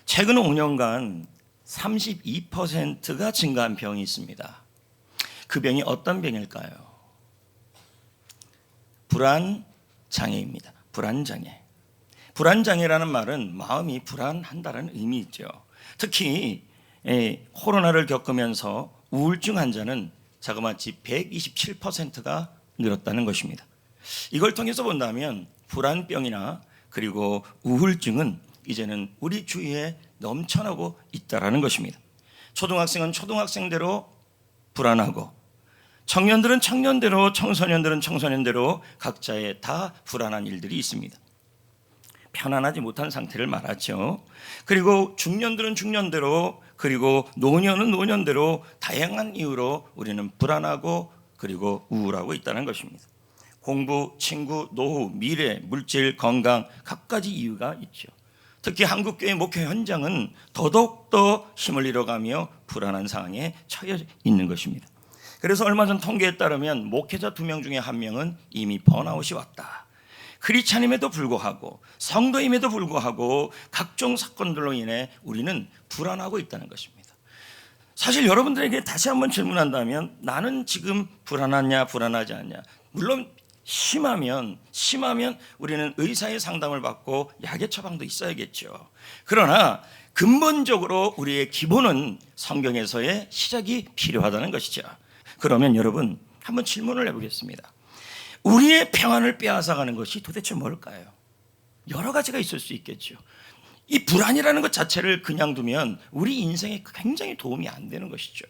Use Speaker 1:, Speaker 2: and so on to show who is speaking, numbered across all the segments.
Speaker 1: 최근 5년간 32%가 증가한 병이 있습니다. 그 병이 어떤 병일까요? 불안장애입니다. 불안장애. 불안장애라는 말은 마음이 불안한다는 의미죠. 특히 코로나를 겪으면서 우울증 환자는 자그마치 127%가 늘었다는 것입니다. 이걸 통해서 본다면 불안병이나 그리고 우울증은 이제는 우리 주위에 넘쳐나고 있다는 것입니다. 초등학생은 초등학생대로 불안하고, 청년들은 청년대로, 청소년들은 청소년대로 각자의 다 불안한 일들이 있습니다. 편안하지 못한 상태를 말하죠. 그리고 중년들은 중년대로, 그리고 노년은 노년대로 다양한 이유로 우리는 불안하고 그리고 우울하고 있다는 것입니다. 공부, 친구, 노후, 미래, 물질, 건강 각가지 이유가 있죠. 특히 한국교회 목회 현장은 더더욱더 힘을 잃어가며 불안한 상황에 처해 있는 것입니다. 그래서 얼마 전 통계에 따르면 목회자 2명 중에 1명은 이미 번아웃이 왔다. 크리스찬임에도 불구하고, 성도임에도 불구하고 각종 사건들로 인해 우리는 불안하고 있다는 것입니다. 사실 여러분들에게 다시 한번 질문한다면, 나는 지금 불안하냐 불안하지 않냐? 물론 심하면 우리는 의사의 상담을 받고 약의 처방도 있어야겠죠. 그러나 근본적으로 우리의 기본은 성경에서의 시작이 필요하다는 것이죠. 그러면 여러분 한번 질문을 해보겠습니다. 우리의 평안을 빼앗아가는 것이 도대체 뭘까요? 여러 가지가 있을 수 있겠죠. 이 불안이라는 것 자체를 그냥 두면 우리 인생에 굉장히 도움이 안 되는 것이죠.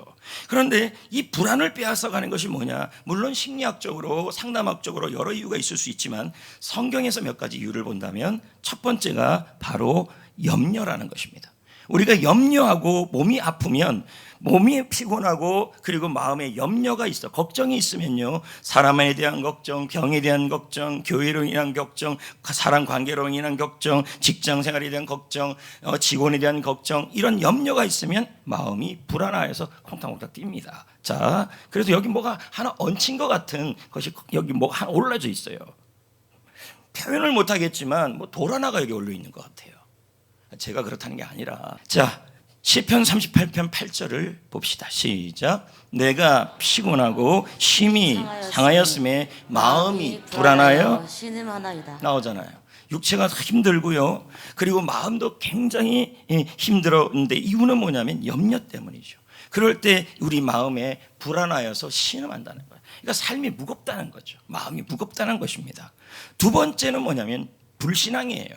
Speaker 1: 그런데 이 불안을 빼앗아가는 것이 뭐냐? 물론 심리학적으로, 상담학적으로 여러 이유가 있을 수 있지만 성경에서 몇 가지 이유를 본다면 첫 번째가 바로 염려라는 것입니다. 우리가 염려하고 몸이 아프면, 몸이 피곤하고 그리고 마음에 염려가 있어, 걱정이 있으면요, 사람에 대한 걱정, 병에 대한 걱정, 교회로 인한 걱정, 사람 관계로 인한 걱정, 직장 생활에 대한 걱정, 직원에 대한 걱정, 이런 염려가 있으면 마음이 불안해서 콩닥콩닥 뜁니다. 자, 그래서 여기 뭐가 하나 얹힌 것 같은 것이 여기 뭐 하나 올라져 있어요. 표현을 못하겠지만 뭐 돌 하나가 여기 올려 있는 것 같아요. 제가 그렇다는 게 아니라, 자, 시편 38편 8절을 봅시다. 시작. 내가 피곤하고 심히 상하였음에 마음이 불안하여
Speaker 2: 신음하나이다.
Speaker 1: 나오잖아요. 육체가 힘들고요, 그리고 마음도 굉장히 힘들었는데 이유는 뭐냐면 염려 때문이죠. 그럴 때 우리 마음에 불안하여서 신음한다는 거예요. 그러니까 삶이 무겁다는 거죠. 마음이 무겁다는 것입니다. 두 번째는 뭐냐면 불신앙이에요.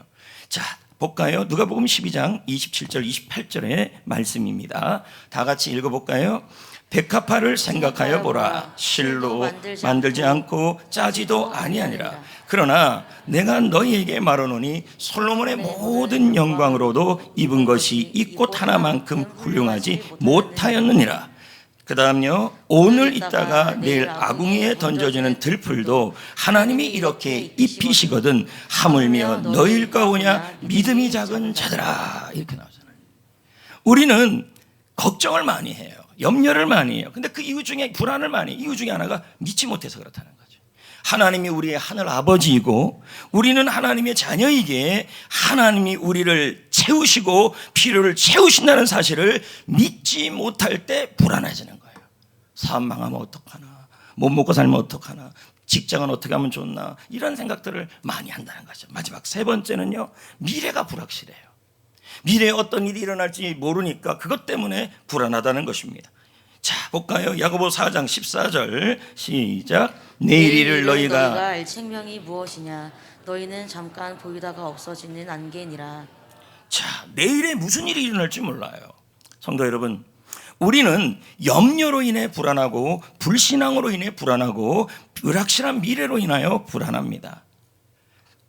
Speaker 1: 자, 볼까요? 누가복음 12장 27절 28절의 말씀입니다. 다 같이 읽어볼까요? 백합화를 생각하여 보라. 실로 만들지 않고 짜지도 아니하니라. 그러나 내가 너희에게 말하노니 솔로몬의 모든 영광으로도 입은 것이 이 꽃 하나만큼 훌륭하지 못하였느니라. 그 다음요, 오늘 있다가 내일 아궁이에 던져지는 들풀도 하나님이 이렇게 입히시거든 하물며 너희일까 오냐 믿음이 작은 자들아. 이렇게 나오잖아요. 우리는 걱정을 많이 해요. 염려를 많이 해요. 근데 그 이유 중에, 불안을 많이 해요. 이유 중에 하나가 믿지 못해서 그렇다는 거죠. 하나님이 우리의 하늘 아버지이고 우리는 하나님의 자녀이기에 하나님이 우리를 채우시고 필요를 채우신다는 사실을 믿지 못할 때 불안해지는 거예요. 사업 망하면 어떡하나, 못 먹고 살면 어떡하나, 직장은 어떻게 하면 좋나, 이런 생각들을 많이 한다는 거죠. 마지막 세 번째는요, 미래가 불확실해요. 미래에 어떤 일이 일어날지 모르니까 그것 때문에 불안하다는 것입니다. 자, 볼까요? 야고보 4장 14절 시작. 내일 일을 너희가
Speaker 2: 알 책명이 무엇이냐? 너희는 잠깐 보이다가 없어지는 안개니라.
Speaker 1: 자, 내일에 무슨 일이 일어날지 몰라요. 성도 여러분, 우리는 염려로 인해 불안하고 불신앙으로 인해 불안하고 불확실한 미래로 인하여 불안합니다.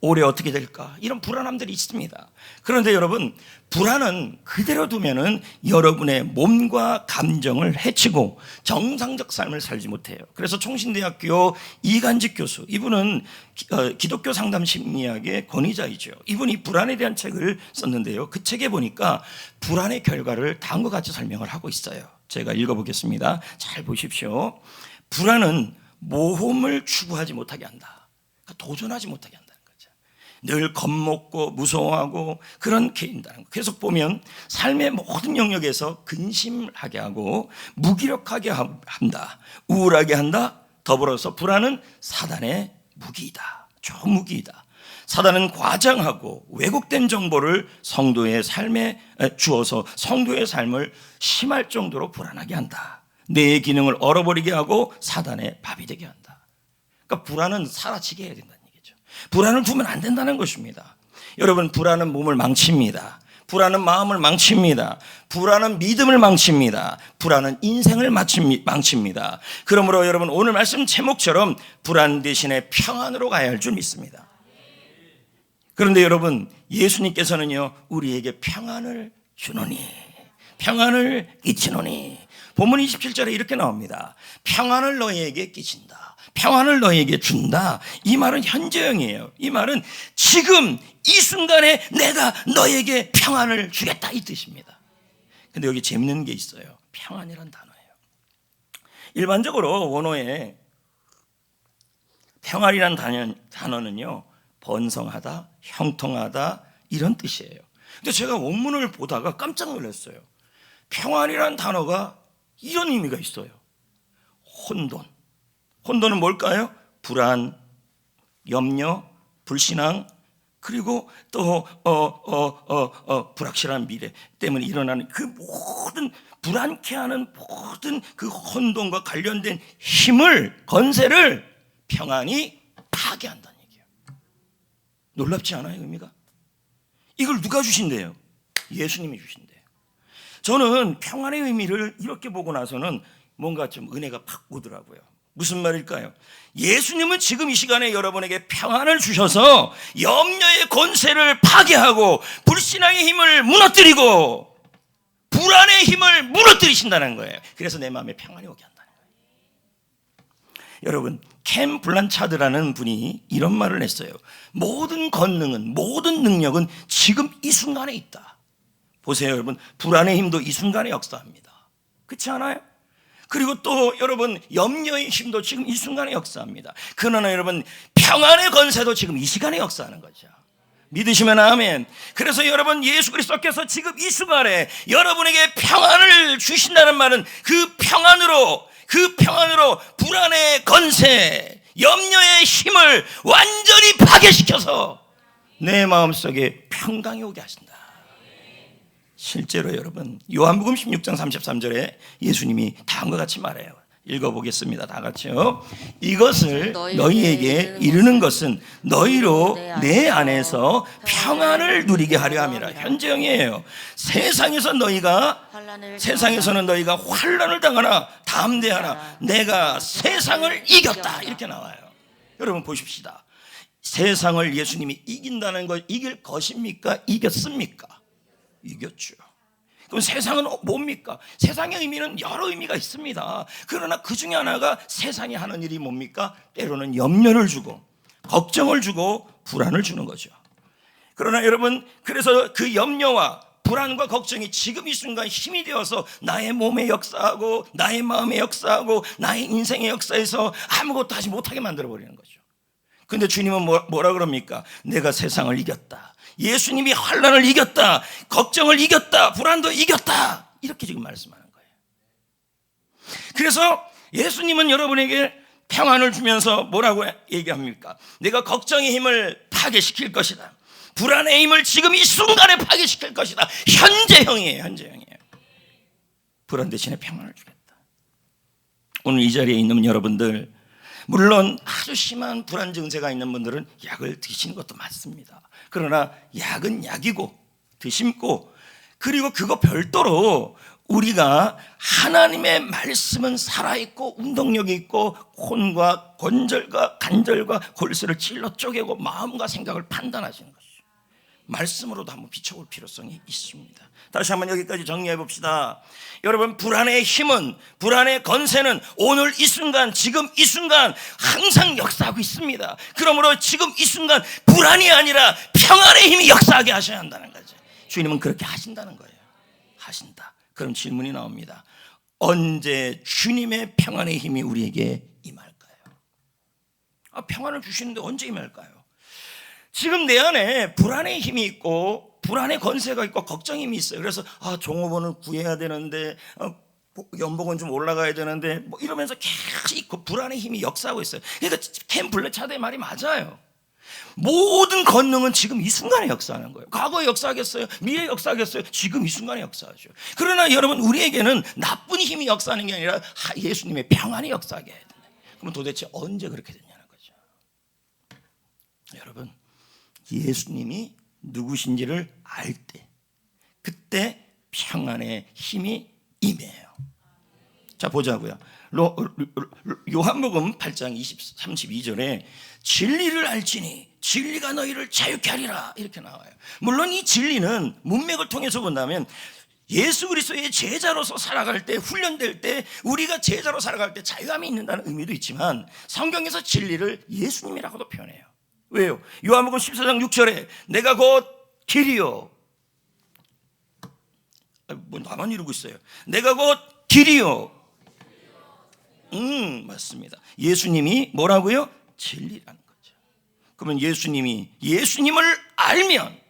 Speaker 1: 올해 어떻게 될까? 이런 불안함들이 있습니다. 그런데 여러분, 불안은 그대로 두면은 여러분의 몸과 감정을 해치고 정상적 삶을 살지 못해요. 그래서 총신대학교 이간직 교수, 이분은 기독교 상담 심리학의 권위자이죠. 이분이 불안에 대한 책을 썼는데요, 그 책에 보니까 불안의 결과를 다음과 같이 설명을 하고 있어요. 제가 읽어보겠습니다. 잘 보십시오. 불안은 모험을 추구하지 못하게 한다. 그러니까 도전하지 못하게 한다. 늘 겁먹고 무서워하고 그렇게 인다는 거. 계속 보면 삶의 모든 영역에서 근심하게 하고 무기력하게 한다, 우울하게 한다. 더불어서 불안은 사단의 무기이다, 좋은 무기이다. 사단은 과장하고 왜곡된 정보를 성도의 삶에 주어서 성도의 삶을 심할 정도로 불안하게 한다. 뇌의 기능을 얼어버리게 하고 사단의 밥이 되게 한다. 그러니까 불안은 사라지게 해야 된다는 얘기죠. 불안을 두면 안 된다는 것입니다. 여러분, 불안은 몸을 망칩니다. 불안은 마음을 망칩니다. 불안은 믿음을 망칩니다. 불안은 인생을 망칩니다. 그러므로 여러분, 오늘 말씀 제목처럼 불안 대신에 평안으로 가야 할 줄 믿습니다. 그런데 여러분, 예수님께서는요, 우리에게 평안을 주노니, 평안을 끼치노니. 본문 27절에 이렇게 나옵니다. 평안을 너희에게 끼친다, 평안을 너희에게 준다. 이 말은 현재형이에요. 이 말은 지금 이 순간에 내가 너희에게 평안을 주겠다, 이 뜻입니다. 근데 여기 재밌는 게 있어요. 평안이란 단어예요. 일반적으로 원어에 평안이란 단어는요, 번성하다, 형통하다, 이런 뜻이에요. 근데 제가 원문을 보다가 깜짝 놀랐어요. 평안이란 단어가 이런 의미가 있어요. 혼돈. 혼돈은 뭘까요? 불안, 염려, 불신앙, 그리고 또 불확실한 미래 때문에 일어나는 그 모든 불안케 하는 모든 그 혼돈과 관련된 힘을, 건세를 평안이 파괴한다는 얘기예요. 놀랍지 않아요, 의미가? 이걸 누가 주신대요? 예수님이 주신대요. 저는 평안의 의미를 이렇게 보고 나서는 뭔가 좀 은혜가 팍 오더라고요. 무슨 말일까요? 예수님은 지금 이 시간에 여러분에게 평안을 주셔서 염려의 권세를 파괴하고 불신앙의 힘을 무너뜨리고 불안의 힘을 무너뜨리신다는 거예요. 그래서 내 마음에 평안이 오게 한다는 거예요. 여러분, 켄 블란차드라는 분이 이런 말을 했어요. 모든 권능은, 모든 능력은 지금 이 순간에 있다. 보세요, 여러분, 불안의 힘도 이 순간에 역사합니다. 그렇지 않아요? 그리고 또 여러분, 염려의 힘도 지금 이 순간에 역사합니다. 그러나 여러분, 평안의 권세도 지금 이 시간에 역사하는 거죠. 믿으시면 아멘. 그래서 여러분, 예수 그리스도께서 지금 이 순간에 여러분에게 평안을 주신다는 말은 그 평안으로 불안의 권세, 염려의 힘을 완전히 파괴시켜서 내 마음속에 평강이 오게 하신다. 실제로 여러분, 요한복음 16장 33절에 예수님이 다음과 같이 말해요. 읽어보겠습니다. 다 같이요. 이것을 너희에게 이르는 것은 너희로 내 안에서 평안을 누리게 하려 함이라. 현재형이에요. 세상에서는 너희가 환난을 당하나 담대하라, 내가 세상을 이겼다, 이렇게 나와요. 여러분 보십시다. 세상을 예수님이 이긴다는 걸 이길 것입니까? 이겼습니까? 이겼죠. 그럼 세상은 뭡니까? 세상의 의미는 여러 의미가 있습니다. 그러나 그 중에 하나가 세상이 하는 일이 뭡니까? 때로는 염려를 주고 걱정을 주고 불안을 주는 거죠. 그러나 여러분, 그래서 그 염려와 불안과 걱정이 지금 이 순간 힘이 되어서 나의 몸에 역사하고 나의 마음에 역사하고 나의 인생의 역사에서 아무것도 하지 못하게 만들어버리는 거죠. 근데 주님은 뭐라 그럽니까? 내가 세상을 이겼다, 예수님이 환난을 이겼다, 걱정을 이겼다, 불안도 이겼다, 이렇게 지금 말씀하는 거예요. 그래서 예수님은 여러분에게 평안을 주면서 뭐라고 얘기합니까? 내가 걱정의 힘을 파괴시킬 것이다, 불안의 힘을 지금 이 순간에 파괴시킬 것이다. 현재형이에요. 현재형이에요. 불안 대신에 평안을 주겠다. 오늘 이 자리에 있는 여러분들, 물론 아주 심한 불안 증세가 있는 분들은 약을 드시는 것도 맞습니다. 그러나 약은 약이고 드심고, 그리고 그거 별도로 우리가 하나님의 말씀은 살아있고 운동력이 있고 혼과 관절과 간절과 골수를 찔러 쪼개고 마음과 생각을 판단하시는 것이죠. 말씀으로도 한번 비춰볼 필요성이 있습니다. 다시 한번 여기까지 정리해 봅시다. 여러분, 불안의 힘은, 불안의 권세는 오늘 이 순간, 지금 이 순간 항상 역사하고 있습니다. 그러므로 지금 이 순간 불안이 아니라 평안의 힘이 역사하게 하셔야 한다는 거죠. 주님은 그렇게 하신다는 거예요. 하신다. 그럼 질문이 나옵니다. 언제 주님의 평안의 힘이 우리에게 임할까요? 평안을 주시는데 언제 임할까요? 지금 내 안에 불안의 힘이 있고 불안의 권세가 있고 걱정의 힘이 있어요. 그래서 종업원을 구해야 되는데 연봉은 좀 올라가야 되는데 뭐 이러면서 계속 그 불안의 힘이 역사하고 있어요. 그러니까 켄 블레차드의 말이 맞아요. 모든 권능은 지금 이 순간에 역사하는 거예요. 과거에 역사하겠어요? 미래에 역사하겠어요? 지금 이 순간에 역사하죠. 그러나 여러분, 우리에게는 나쁜 힘이 역사하는 게 아니라 예수님의 평안이 역사하게 해야 된다. 그럼 도대체 언제 그렇게 됐냐는 거죠. 여러분, 예수님이 누구신지를 알 때, 그때 평안의 힘이 임해요. 자, 보자고요. 요한복음 8장 32절에 진리를 알지니 진리가 너희를 자유케 하리라, 이렇게 나와요. 물론 이 진리는 문맥을 통해서 본다면 예수 그리스도의 제자로서 살아갈 때, 훈련될 때, 우리가 제자로 살아갈 때 자유함이 있는다는 의미도 있지만 성경에서 진리를 예수님이라고도 표현해요. 왜요? 요한복음 14장 6절에 내가 곧 길이요, 뭐 나만 이러고 있어요. 내가 곧 길이요. 맞습니다. 예수님이 뭐라고요? 진리라는 거죠. 그러면 예수님을 알면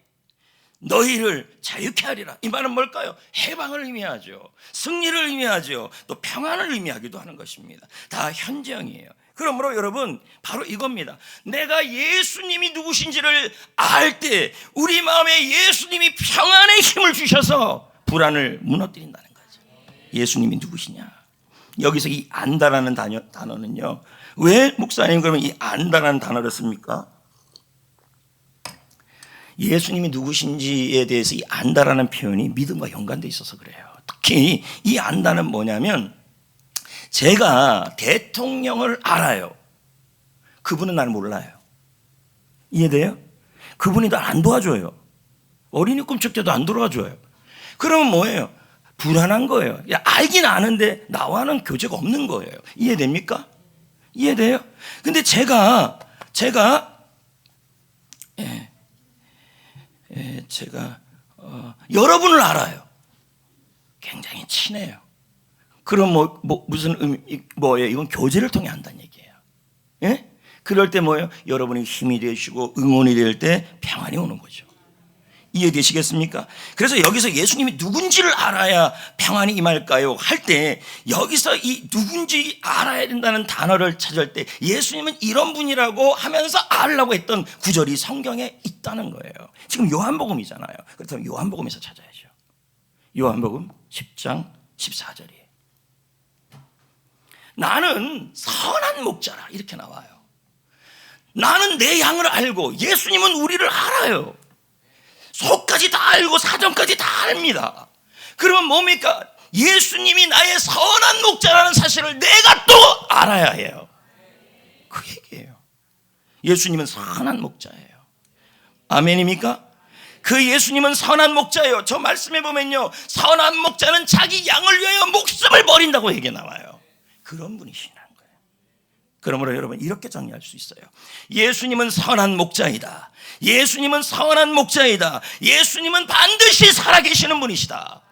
Speaker 1: 너희를 자유케 하리라. 이 말은 뭘까요? 해방을 의미하죠. 승리를 의미하죠. 또 평안을 의미하기도 하는 것입니다. 다 현재형이에요. 그러므로 여러분, 바로 이겁니다. 내가 예수님이 누구신지를 알 때 우리 마음에 예수님이 평안의 힘을 주셔서 불안을 무너뜨린다는 거죠. 예수님이 누구시냐? 여기서 이 안다라는 단어는요, 왜 목사님 그러면 이 안다라는 단어를 씁니까? 예수님이 누구신지에 대해서 이 안다라는 표현이 믿음과 연관되어 있어서 그래요. 특히 이 안다는 뭐냐면, 제가 대통령을 알아요. 그분은 나를 몰라요. 이해돼요? 그분이 날 안 도와줘요. 어린이 꿈쩍 때도 안 도와줘요. 그러면 뭐예요? 불안한 거예요. 알긴 아는데 나와는 교제가 없는 거예요. 이해됩니까? 이해돼요? 근데 제가 여러분을 알아요. 굉장히 친해요. 그럼 무슨 뭐예요? 이건 교제를 통해 한다는 얘기예요. 예? 그럴 때 뭐예요? 여러분이 힘이 되시고 응원이 될 때 평안이 오는 거죠. 이해되시겠습니까? 그래서 여기서 예수님이 누군지를 알아야 평안이 임할까요? 할 때 여기서 이 누군지 알아야 된다는 단어를 찾을 때 예수님은 이런 분이라고 하면서 알라고 했던 구절이 성경에 있다는 거예요. 지금 요한복음이잖아요. 그렇다면 요한복음에서 찾아야죠. 요한복음 10장 14절이에요. 나는 선한 목자라, 이렇게 나와요. 나는 내 양을 알고, 예수님은 우리를 알아요. 속까지 다 알고 사정까지 다 압니다. 그러면 뭡니까? 예수님이 나의 선한 목자라는 사실을 내가 또 알아야 해요. 그 얘기예요. 예수님은 선한 목자예요. 아멘입니까? 그 예수님은 선한 목자예요. 저 말씀해 보면요, 선한 목자는 자기 양을 위하여 목숨을 버린다고 얘기 나와요. 그런 분이시라는 거예요. 그러므로 여러분, 이렇게 정리할 수 있어요. 예수님은 선한 목자이다. 예수님은 선한 목자이다. 예수님은 반드시 살아계시는 분이시다.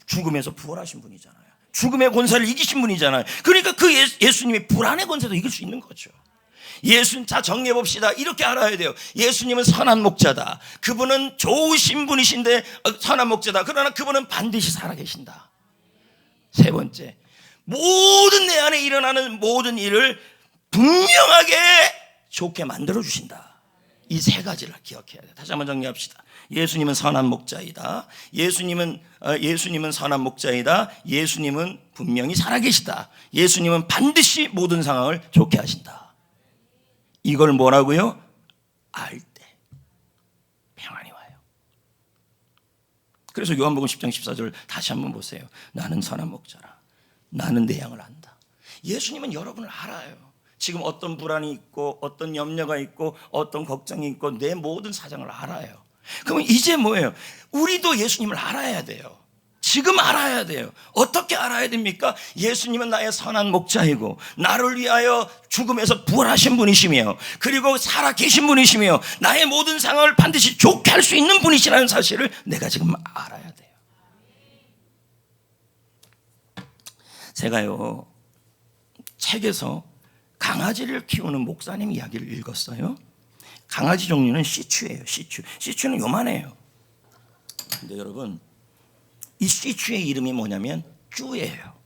Speaker 1: 죽음에서 부활하신 분이잖아요. 죽음의 권세를 이기신 분이잖아요. 그러니까 그 예수님이 불안의 권세도 이길 수 있는 거죠. 자, 정리해 봅시다. 이렇게 알아야 돼요. 예수님은 선한 목자다. 그분은 좋으신 분이신데 선한 목자다. 그러나 그분은 반드시 살아계신다. 세 번째, 모든 내 안에 일어나는 모든 일을 분명하게 좋게 만들어 주신다. 이 세 가지를 기억해야 돼요. 다시 한번 정리합시다. 예수님은 선한 목자이다. 예수님은 선한 목자이다. 예수님은 분명히 살아계시다. 예수님은 반드시 모든 상황을 좋게 하신다. 이걸 뭐라고요? 알 때 평안이 와요. 그래서 요한복음 10장 14절 다시 한번 보세요. 나는 선한 목자라. 나는 내 양을 안다. 예수님은 여러분을 알아요. 지금 어떤 불안이 있고 어떤 염려가 있고 어떤 걱정이 있고 내 모든 사정을 알아요. 그럼 이제 뭐예요? 우리도 예수님을 알아야 돼요. 지금 알아야 돼요. 어떻게 알아야 됩니까? 예수님은 나의 선한 목자이고 나를 위하여 죽음에서 부활하신 분이시며 그리고 살아계신 분이시며 나의 모든 상황을 반드시 좋게 할 수 있는 분이시라는 사실을 내가 지금 알아야 돼요. 제가요, 책에서 강아지를 키우는 목사님 이야기를 읽었어요. 강아지 종류는 시츄예요. 시츄는 요만해요. 근데 여러분, 이 시츄의 이름이 뭐냐면 쭈예요.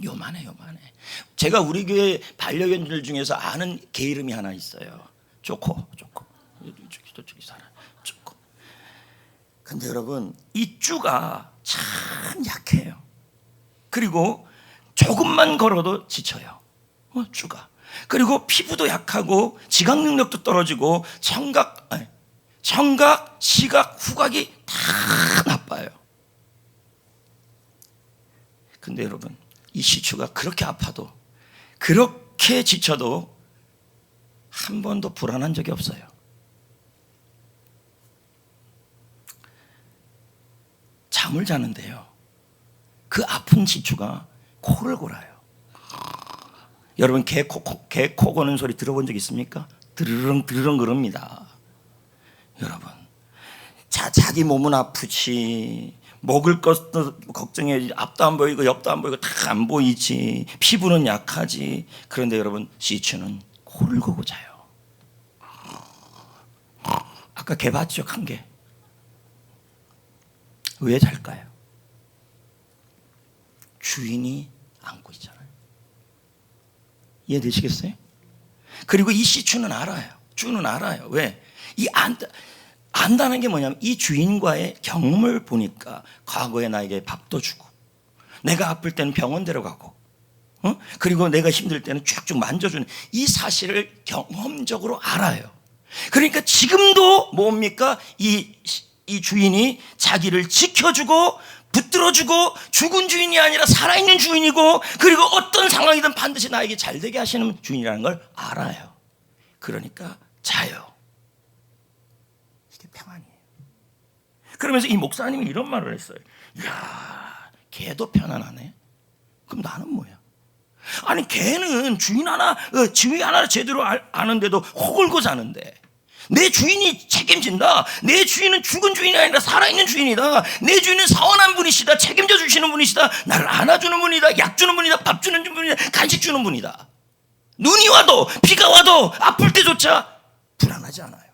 Speaker 1: 요만해. 제가 우리 교회 반려견들 중에서 아는 개 이름이 하나 있어요. 쪼코. 저쪽이 살아. 쪼코. 근데 여러분, 이 쭈가 참 약해요. 그리고 조금만 걸어도 지쳐요. 쭈가. 그리고 피부도 약하고 지각 능력도 떨어지고 청각, 시각, 후각이 다 나빠요. 근데 여러분, 이 시추가 그렇게 아파도, 그렇게 지쳐도 한 번도 불안한 적이 없어요. 잠을 자는데요, 그 아픈 시추가 코를 골아요. 여러분, 개 코 고는 소리 들어본 적 있습니까? 드르렁 그럽니다. 여러분, 자기 몸은 아프지, 먹을 것도 걱정해, 앞도 안 보이고 옆도 안 보이고 다 안 보이지, 피부는 약하지. 그런데 여러분, 시추는 코를 고고 자요. 아까 개 봤죠? 큰 개. 왜 잘까요? 주인이 안고 있잖아요. 이해되시겠어요? 그리고 이 시추는 알아요. 주는 알아요. 왜? 이 안다는 게 뭐냐면, 이 주인과의 경험을 보니까 과거에 나에게 밥도 주고, 내가 아플 때는 병원 데려가고, 그리고 내가 힘들 때는 쭉쭉 만져주는 이 사실을 경험적으로 알아요. 그러니까 지금도 뭡니까? 이 주인이 자기를 지켜주고 붙들어주고, 죽은 주인이 아니라 살아있는 주인이고, 그리고 어떤 상황이든 반드시 나에게 잘되게 하시는 주인이라는 걸 알아요. 그러니까 자요. 이게 평안이에요. 그러면서 이 목사님이 이런 말을 했어요. 이야, 개도 편안하네. 그럼 나는 뭐야? 아니, 개는 주인 하나 제대로 아는데도 호걸고 자는데, 내 주인이 책임진다. 내 주인은 죽은 주인이 아니라 살아있는 주인이다. 내 주인은 선한 분이시다. 책임져 주시는 분이시다. 나를 안아주는 분이다. 약 주는 분이다. 밥 주는 분이다. 간식 주는 분이다. 눈이 와도 비가 와도 아플 때조차 불안하지 않아요.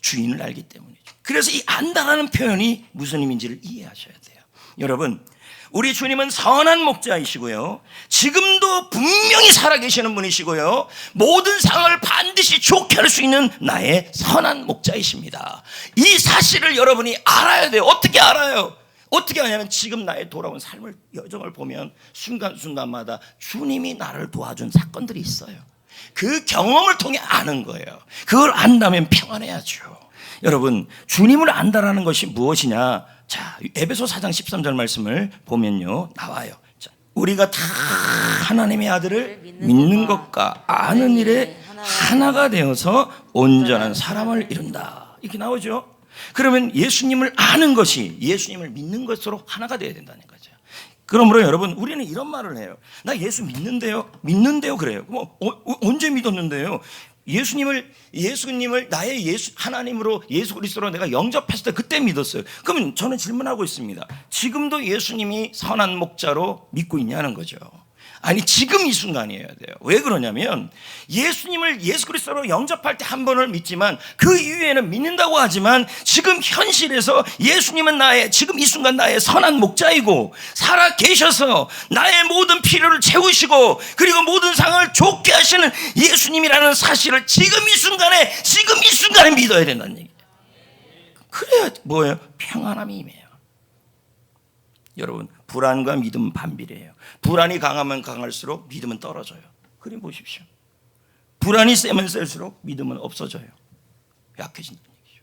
Speaker 1: 주인을 알기 때문이죠. 그래서 이 안다라는 표현이 무슨 의미인지를 이해하셔야 돼요. 여러분, 우리 주님은 선한 목자이시고요, 지금도 분명히 살아계시는 분이시고요, 모든 상황을 반드시 좋게 할 수 있는 나의 선한 목자이십니다. 이 사실을 여러분이 알아야 돼요. 어떻게 알아요? 어떻게 하냐면, 지금 나의 돌아온 삶을, 여정을 보면 순간순간마다 주님이 나를 도와준 사건들이 있어요. 그 경험을 통해 아는 거예요. 그걸 안다면 평안해야죠. 여러분, 주님을 안다라는 것이 무엇이냐? 자, 에베소 4장 13절 말씀을 보면요, 나와요. 자, 우리가 다 하나님의 아들을 믿는 것과 아는 일에 하나가 되어서 온전한 사람을 이룬다. 이렇게 나오죠. 그러면 예수님을 아는 것이 예수님을 믿는 것으로 하나가 되어야 된다는 거죠. 그러므로 여러분, 우리는 이런 말을 해요. 나 예수 믿는데요 그래요. 뭐 언제 믿었는데요? 예수님을 나의 하나님으로, 예수 그리스도로 내가 영접했을 때 그때 믿었어요. 그러면 저는 질문하고 있습니다. 지금도 예수님이 선한 목자로 믿고 있냐는 거죠. 아니, 지금 이 순간이어야 돼요. 왜 그러냐면, 예수님을 예수 그리스도로 영접할 때 한 번을 믿지만 그 이후에는 믿는다고 하지만, 지금 현실에서 예수님은 지금 이 순간 나의 선한 목자이고, 살아 계셔서 나의 모든 필요를 채우시고, 그리고 모든 상황을 좋게 하시는 예수님이라는 사실을 지금 이 순간에 믿어야 된다는 얘기예요. 그래야 뭐예요? 평안함이 임해요. 여러분, 불안과 믿음은 반비례해요. 불안이 강하면 강할수록 믿음은 떨어져요. 그림 보십시오. 불안이 세면 셀수록 믿음은 없어져요. 약해진다는 얘기죠.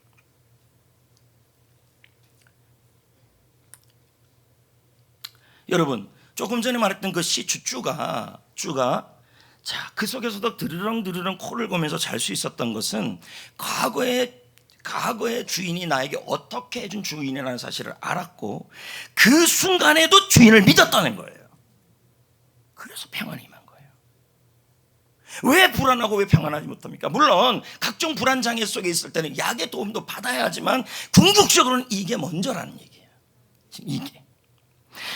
Speaker 1: 여러분, 조금 전에 말했던 그 쭈가 자, 그 속에서도 드르렁 코를 고면서 잘 수 있었던 것은 과거의 주인이 나에게 어떻게 해준 주인이라는 사실을 알았고, 그 순간에도 주인을 믿었다는 거예요. 그래서 평안이 임한 거예요. 왜 불안하고 왜 평안하지 못합니까? 물론 각종 불안 장애 속에 있을 때는 약의 도움도 받아야 하지만, 궁극적으로는 이게 먼저라는 얘기예요. 이게.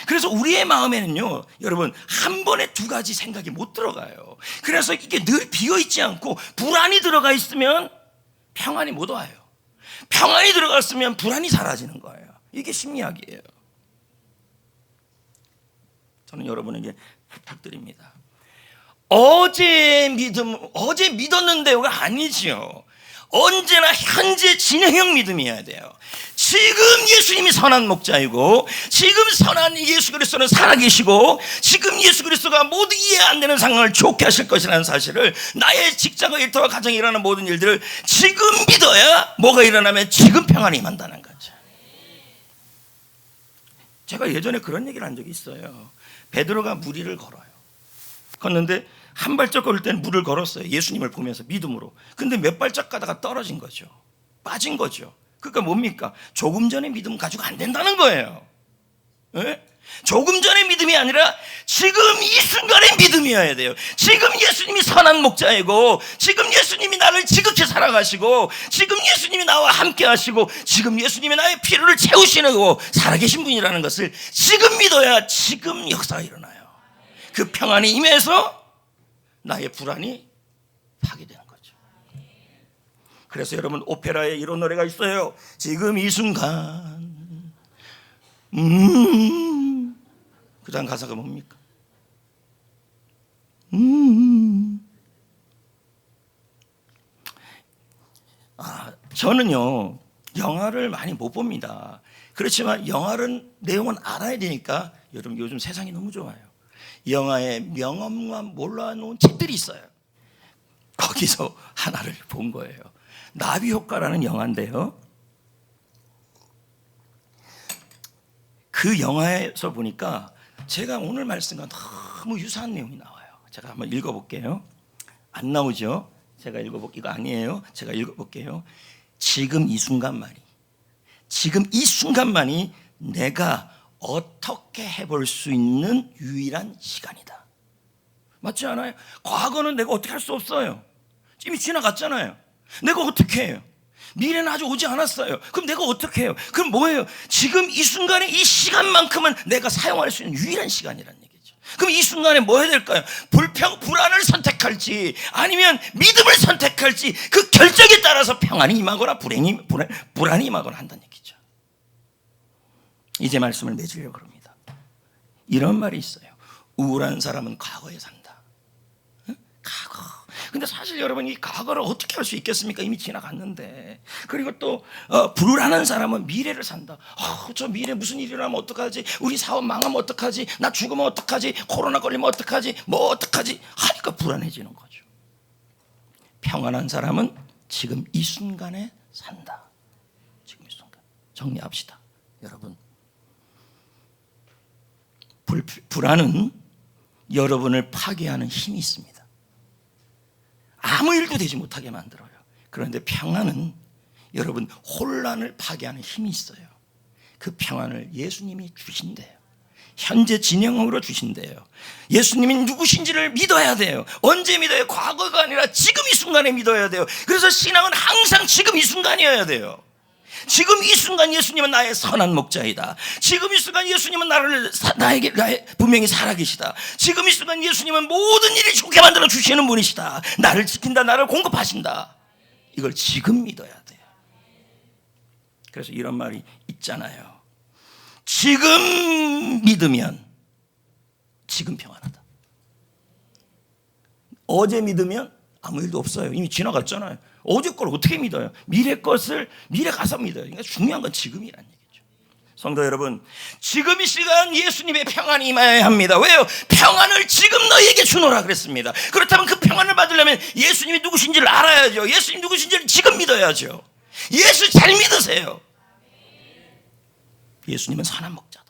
Speaker 1: 그래서 우리의 마음에는요, 여러분, 한 번에 두 가지 생각이 못 들어가요. 그래서 이게 늘 비어있지 않고 불안이 들어가 있으면 평안이 못 와요. 평안이 들어갔으면 불안이 사라지는 거예요. 이게 심리학이에요. 저는 여러분에게 부탁드립니다. 어제 믿었는데요가 아니지요. 언제나 현재 진행형 믿음이어야 돼요. 지금 예수님이 선한 목자이고, 지금 선한 예수 그리스도는 살아계시고, 지금 예수 그리스도가 모두 이해 안 되는 상황을 좋게 하실 것이라는 사실을, 나의 직장과 일터와 가정에 일어나는 모든 일들을 지금 믿어야 뭐가 일어나면 지금 평안이 임한다는 거죠. 제가 예전에 그런 얘기를 한 적이 있어요. 베드로가 무리를 걸어요. 걷는데 한 발짝 걸을 때는 물을 걸었어요. 예수님을 보면서 믿음으로. 근데 몇 발짝 가다가 떨어진 거죠. 빠진 거죠. 그러니까 뭡니까? 조금 전에 믿음 가지고 안 된다는 거예요. 네? 조금 전의 믿음이 아니라 지금 이 순간의 믿음이어야 돼요. 지금 예수님이 선한 목자이고, 지금 예수님이 나를 지극히 사랑하시고, 지금 예수님이 나와 함께 하시고, 지금 예수님이 나의 필요를 채우시는 거 살아계신 분이라는 것을 지금 믿어야 지금 역사가 일어나요. 그 평안이 임해서 나의 불안이 파괴되는 거죠. 그래서 여러분, 오페라에 이런 노래가 있어요. 지금 이 순간 그 다음 가사가 뭡니까? 저는요 영화를 많이 못 봅니다. 그렇지만 영화는 내용은 알아야 되니까, 여러분 요즘 세상이 너무 좋아요. 영화에 명언과 몰라놓은 책들이 있어요. 거기서 하나를 본 거예요. 나비 효과라는 영화인데요, 그 영화에서 보니까 제가 오늘 말씀과 너무 유사한 내용이 나와요. 제가 한번 읽어볼게요. 안 나오죠? 제가 읽어볼게요. 아니에요. 제가 읽어볼게요. 지금 이 순간만이 내가 어떻게 해볼 수 있는 유일한 시간이다. 맞지 않아요? 과거는 내가 어떻게 할 수 없어요. 이미 지나갔잖아요. 내가 어떻게 해요? 미래는 아직 오지 않았어요. 그럼 내가 어떻게 해요? 그럼 뭐예요? 지금 이 순간에 이 시간만큼은 내가 사용할 수 있는 유일한 시간이라는 얘기죠. 그럼 이 순간에 뭐 해야 될까요? 불안을 선택할지 아니면 믿음을 선택할지, 그 결정에 따라서 평안이 임하거나 불안이 임하거나 한다는 얘기죠. 이제 말씀을 맺으려고 합니다. 이런 말이 있어요. 우울한 사람은 과거에 산다. 응? 과거. 근데 사실 여러분, 이 과거를 어떻게 할 수 있겠습니까? 이미 지나갔는데. 그리고 또 불안한 사람은 미래를 산다. 저 미래 무슨 일이 일어나면 어떡하지? 우리 사업 망하면 어떡하지? 나 죽으면 어떡하지? 코로나 걸리면 어떡하지? 뭐 어떡하지? 하니까 불안해지는 거죠. 평안한 사람은 지금 이 순간에 산다. 지금 이 순간. 정리합시다. 여러분, 불안은 여러분을 파괴하는 힘이 있습니다. 아무 일도 되지 못하게 만들어요. 그런데 평안은 여러분 혼란을 파괴하는 힘이 있어요. 그 평안을 예수님이 주신대요. 현재 진행으로 주신대요. 예수님이 누구신지를 믿어야 돼요. 언제 믿어요? 과거가 아니라 지금 이 순간에 믿어야 돼요. 그래서 신앙은 항상 지금 이 순간이어야 돼요. 지금 이 순간 예수님은 나의 선한 목자이다. 지금 이 순간 예수님은 나에게 분명히 살아계시다. 지금 이 순간 예수님은 모든 일을 좋게 만들어 주시는 분이시다. 나를 지킨다, 나를 공급하신다. 이걸 지금 믿어야 돼요. 그래서 이런 말이 있잖아요. 지금 믿으면 지금 평안하다. 어제 믿으면 아무 일도 없어요. 이미 지나갔잖아요. 어제 걸 어떻게 믿어요? 미래 것을 미래 가서 믿어요. 그러니까 중요한 건 지금이란 얘기죠. 성도 여러분, 지금 이 시간 예수님의 평안이 임해야 합니다. 왜요? 평안을 지금 너희에게 주노라 그랬습니다. 그렇다면 그 평안을 받으려면 예수님이 누구신지를 알아야죠. 예수님 누구신지를 지금 믿어야죠. 예수 잘 믿으세요. 예수님은 선한 목자.